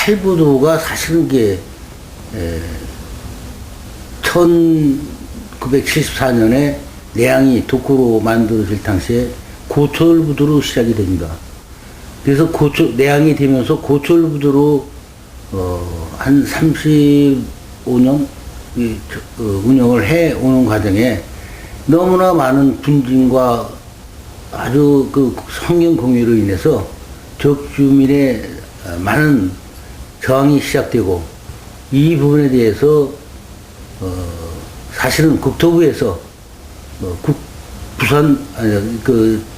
팔부도가 사실은 이게 1974년에 내양이 도쿠로 만들어질 당시에 고철부두로 시작이 됩니다. 그래서 내양이 되면서 고철부두로 한 35년 운영을 해 오는 과정에 너무나 많은 분진과 아주 그 성경 공유로 인해서 지역 주민의 많은 저항이 시작되고, 이 부분에 대해서 사실은 국토부에서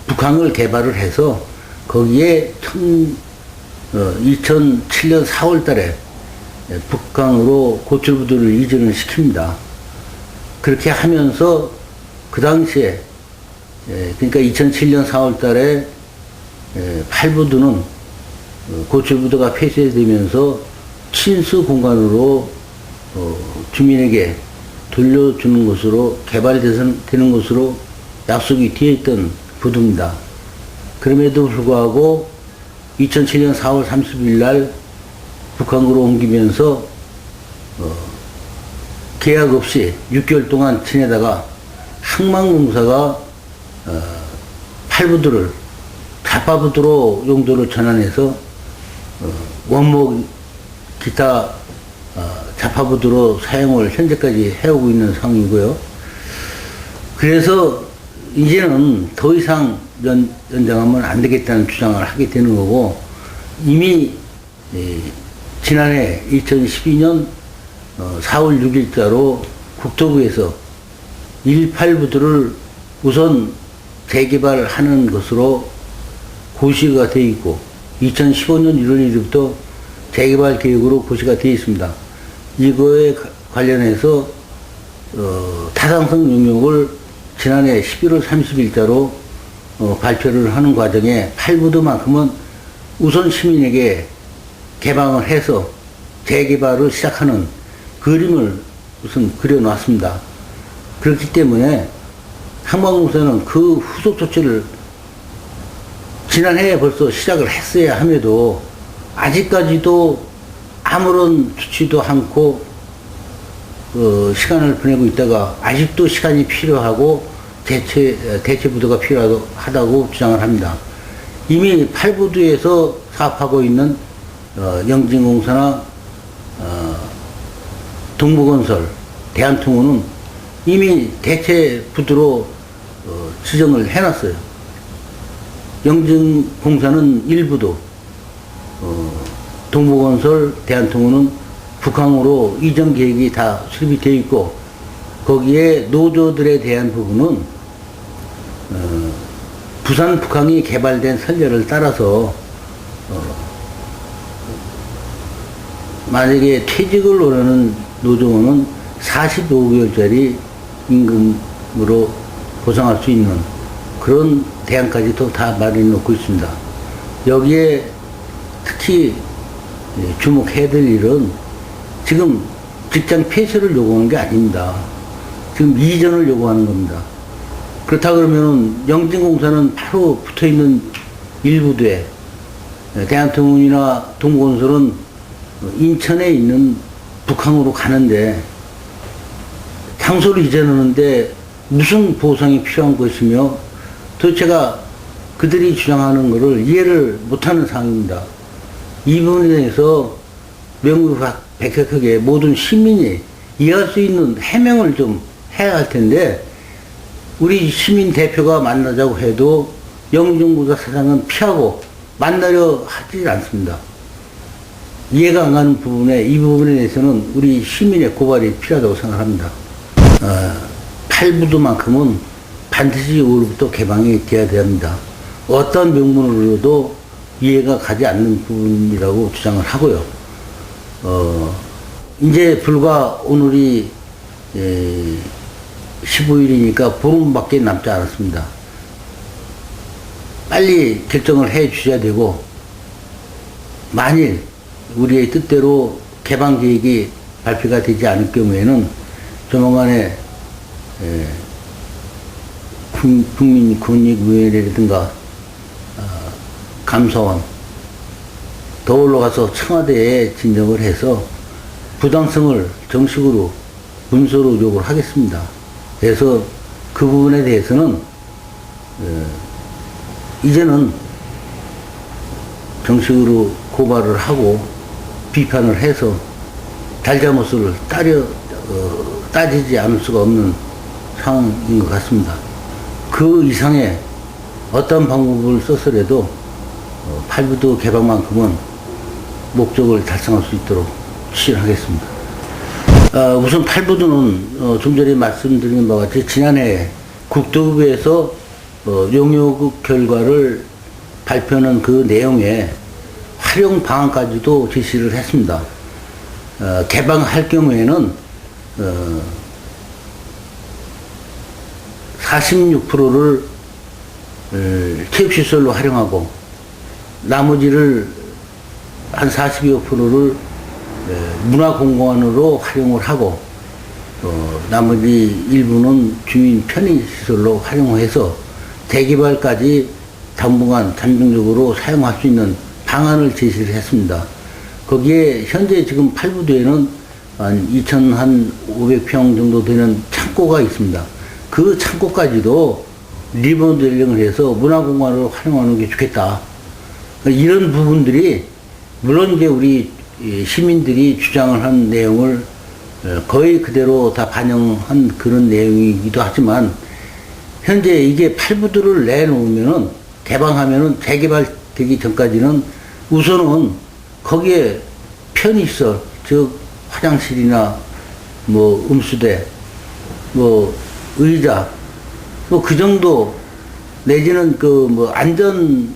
북항을 개발을 해서 거기에 2007년 4월 달에 북항으로 고철부두를 이전을 시킵니다. 그렇게 하면서 그 당시에 그러니까 2007년 4월 달에 팔부두는 고철부두가 폐쇄되면서 친수 공간으로 주민에게 돌려주는 것으로 개발되는 것으로 약속이 되어 있던 부두입니다. 그럼에도 불구하고 2007년 4월 30일 날 북한으로 옮기면서 계약 없이 6개월 동안 지내다가 항만공사가 팔부두를 자파부두로 용도를 전환해서 원목 기타 자파부두로 사용을 현재까지 해오고 있는 상황이고요. 그래서 이제는 더 이상 연장하면 안 되겠다는 주장을 하게 되는 거고, 이미 지난해 2012년 4월 6일자로 국토부에서 18부두를 우선 재개발하는 것으로 고시가 되어 있고, 2015년 1월 1일부터 재개발 계획으로 고시가 되어 있습니다. 이거에 관련해서 타당성 영역을 지난해 11월 30일자로 발표를 하는 과정에 팔부두만큼은 우선 시민에게 개방을 해서 재개발을 시작하는 그림을 우선 그려놨습니다. 그렇기 때문에 항만공사는 그 후속 조치를 지난해에 벌써 시작을 했어야 함에도 아직까지도 아무런 조치도 않고 시간을 보내고 있다가 아직도 시간이 필요하고 대체 부두가 필요하다고 주장을 합니다. 이미 팔부두에서 사업하고 있는 영진공사나 동부건설, 대한통운은 이미 대체 부두로 지정을 해놨어요. 영진공사는 일부도, 동부건설, 대한통운은 북항으로 이전 계획이 다 수립이 되어 있고, 거기에 노조들에 대한 부분은 부산 북항이 개발된 선례를 따라서 만약에 퇴직을 원하는 노조원은 45개월짜리 임금으로 보상할 수 있는 그런 대안까지도 다 마련해 놓고 있습니다. 여기에 특히 주목해야 될 일은 지금 직장 폐쇄를 요구하는 게 아닙니다. 지금 이전을 요구하는 겁니다. 그렇다 그러면 영진공사는 바로 붙어 있는 일부도에, 대한통운이나 동부건설은 인천에 있는 북항으로 가는데 장소를 이전하는데 무슨 보상이 필요한 것이며, 도대체가 그들이 주장하는 것을 이해를 못하는 상황입니다. 이 부분에 대해서 명백하게 모든 시민이 이해할 수 있는 해명을 좀 해야 할 텐데, 우리 시민 대표가 만나자고 해도 영진공사 사장은 피하고 만나려 하지 않습니다. 이해가 안 가는 부분에, 이 부분에 대해서는 우리 시민의 고발이 필요하다고 생각합니다. 팔부두만큼은 반드시 올해부터 개방이 돼야 됩니다. 어떤 명분으로도 이해가 가지 않는 부분이라고 주장을 하고요. 이제 불과 오늘이 15일이니까 보름밖에 남지 않았습니다. 빨리 결정을 해 주셔야 되고, 만일 우리의 뜻대로 개방 계획이 발표가 되지 않을 경우에는 조만간에 국민권익위원회라든가 감사원 더 올라가서 청와대에 진정을 해서 부당성을 정식으로 문서로 요구를 하겠습니다. 그래서 그 부분에 대해서는 이제는 정식으로 고발을 하고 비판을 해서 잘잘못을 따지지 않을 수가 없는 상황인 것 같습니다. 그 이상의 어떤 방법을 써서라도 팔부도 개방만큼은 목적을 달성할 수 있도록 추진하겠습니다. 우선 팔부도는 좀 전에 말씀드린 바와 같이 지난해 국토부에서 용역국 결과를 발표하는 그 내용에 활용 방안까지도 제시를 했습니다. 개방할 경우에는 46%를 체육시설로 활용하고 나머지를 한 42%를 문화공간으로 활용을 하고 나머지 일부는 주민 편의시설로 활용해서 재개발까지 당분간 잠정적으로 사용할 수 있는 방안을 제시를 했습니다. 거기에 현재 지금 팔부도에는 한 2,500평 정도 되는 창고가 있습니다. 그 창고까지도 리모델링을 해서 문화공간으로 활용하는 게 좋겠다. 이런 부분들이 물론 이제 우리 시민들이 주장을 한 내용을 거의 그대로 다 반영한 그런 내용이기도 하지만 현재 이게 팔부도를 내놓으면은 개방하면은 재개발되기 전까지는 우선은 거기에 편의시설, 즉 화장실이나 뭐 음수대, 뭐 의자, 뭐 그 정도 내지는 그 뭐 안전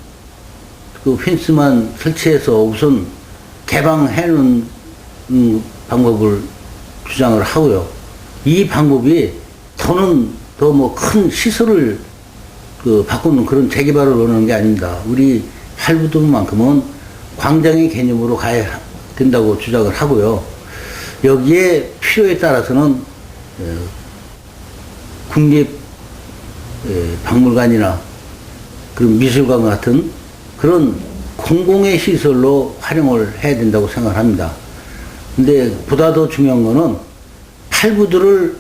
그 펜스만 설치해서 우선 개방해놓은 방법을 주장을 하고요. 이 방법이 더는 더 뭐 큰 시설을 그 바꾸는 그런 재개발을 원하는 게 아닙니다. 우리 팔부도만큼은 광장의 개념으로 가야 된다고 주장을 하고요. 여기에 필요에 따라서는 국립 박물관이나 그런 미술관 같은 그런 공공의 시설로 활용을 해야 된다고 생각을 합니다. 근데 보다 더 중요한 거는 팔부두를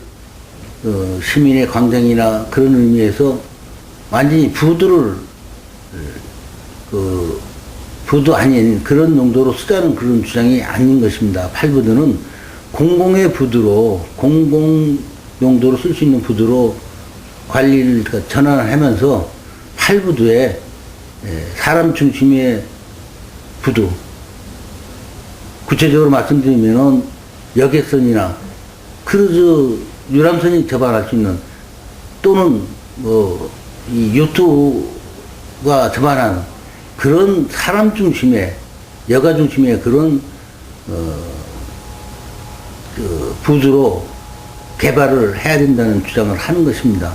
시민의 광장이나 그런 의미에서 완전히 부두를 부두 아닌 그런 용도로 쓰자는 그런 주장이 아닌 것입니다. 팔부두는 공공의 부두로 공공 용도로 쓸 수 있는 부두로 관리를 전환을 하면서 팔부두에 사람 중심의 부두, 구체적으로 말씀드리면은 여객선이나 크루즈 유람선이 접안할 수 있는 또는 뭐 이 요트가 접안하는 그런 사람 중심의 여가 중심의 그런 그 부두로 개발을 해야 된다는 주장을 하는 것입니다.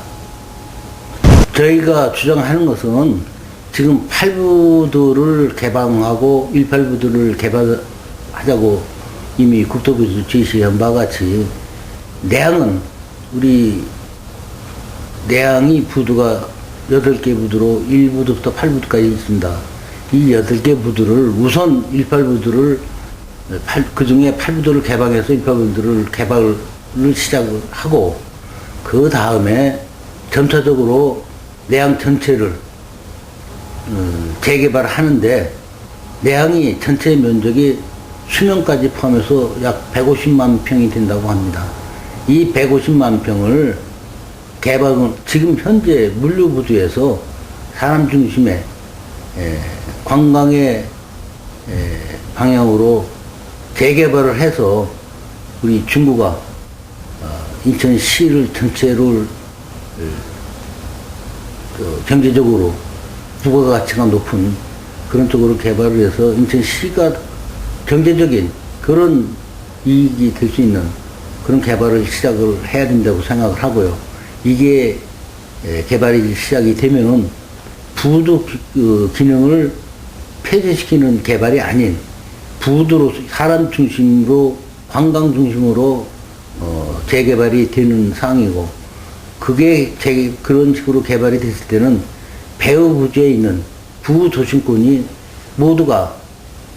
저희가 주장하는 것은 지금 8부두를 개방하고 18부두를 개발하자고 이미 국토부에서 제시한 바와 같이 내항은 우리 내항이 부두가 8개 부두로 1부두부터 8부두까지 있습니다. 이 8개 부두를 우선 18부두를 그 중에 8부두를 개방해서 18부두를 개발을 시작을 하고 그 다음에 점차적으로 내항 전체를 재개발하는데 내항이 전체 면적이 수면까지 포함해서 약 150만 평이 된다고 합니다. 이 150만 평을 개방을 지금 현재 물류부두에서 사람 중심의 관광의 방향으로 재개발을 해서 우리 중구가 인천시를 전체를 경제적으로 부가가치가 높은 그런 쪽으로 개발을 해서 인천시가 경제적인 그런 이익이 될 수 있는 그런 개발을 시작을 해야 된다고 생각을 하고요. 이게 개발이 시작이 되면은 부두 기능을 폐쇄시키는 개발이 아닌 부두로 사람 중심으로 관광 중심으로 재개발이 되는 상황이고 그게 그런 식으로 개발이 됐을 때는 배후 부지에 있는 부도심권이 모두가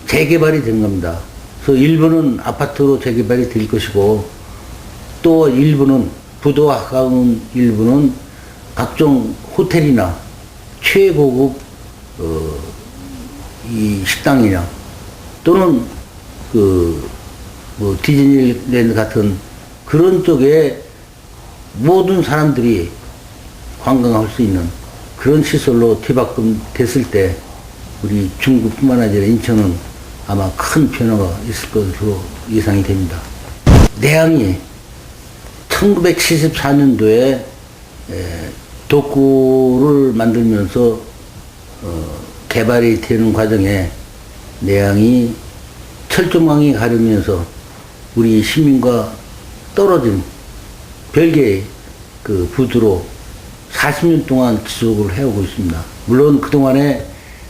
재개발이 된 겁니다. 그래서 일부는 아파트로 재개발이 될 것이고 또 일부는 부도와 가까운 일부는 각종 호텔이나 최고급 이 식당이나 또는 뭐 디즈니랜드 같은 그런 쪽에 모든 사람들이 관광할 수 있는 그런 시설로 뒤바꿈 됐을 때 우리 중구뿐만 아니라 인천은 아마 큰 변화가 있을 것으로 예상이 됩니다. 내양이 1974년도에 독구를 만들면서 개발이 되는 과정에 내양이 철조망이 가르면서 우리 시민과 떨어진 별개의 그 부두로 40년 동안 지속을 해오고 있습니다. 물론 그동안에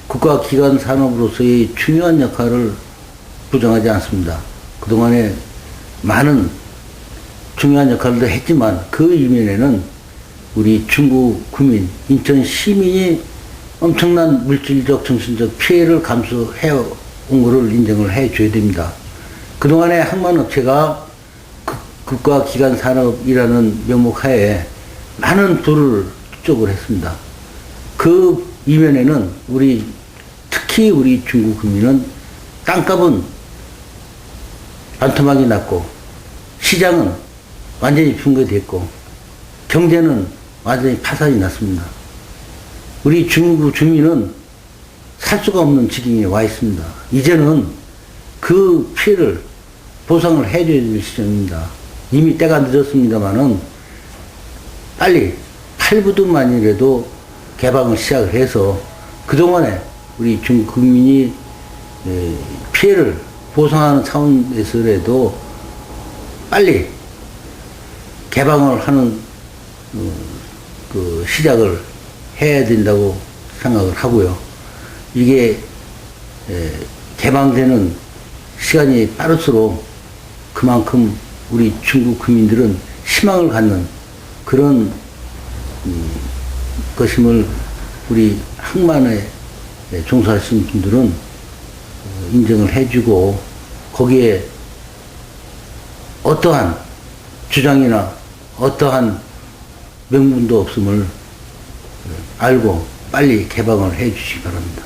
국가기관 산업으로서의 중요한 역할을 부정하지 않습니다. 그동안에 많은 중요한 역할도 했지만 그 이면에는 우리 중구 구민, 인천 시민이 엄청난 물질적, 정신적 피해를 감수해온 것을 인정을 해줘야 됩니다. 그동안에 항만업체가 국가기관 산업이라는 명목하에 많은 부를 축적을 했습니다. 그 이면에는 특히 우리 중구 구민은 땅값은 반토막이 났고 시장은 완전히 붕괴됐고 경제는 완전히 파산이 났습니다. 우리 중구 주민은 살 수가 없는 지경에 와 있습니다. 이제는 그 피해를 보상을 해줘야 될 시점입니다. 이미 때가 늦었습니다만은 빨리 8부두만이라도 개방을 시작을 해서 그동안에 우리 중국민이 피해를 보상하는 차원에서라도 빨리 개방을 하는 그 시작을 해야 된다고 생각을 하고요. 이게 개방되는 시간이 빠를수록 그만큼 우리 중국 국민들은 희망을 갖는 그런 것임을 우리 항만에 종사하시는 분들은 인정을 해주고 거기에 어떠한 주장이나 어떠한 명분도 없음을 알고 빨리 개방을 해 주시기 바랍니다.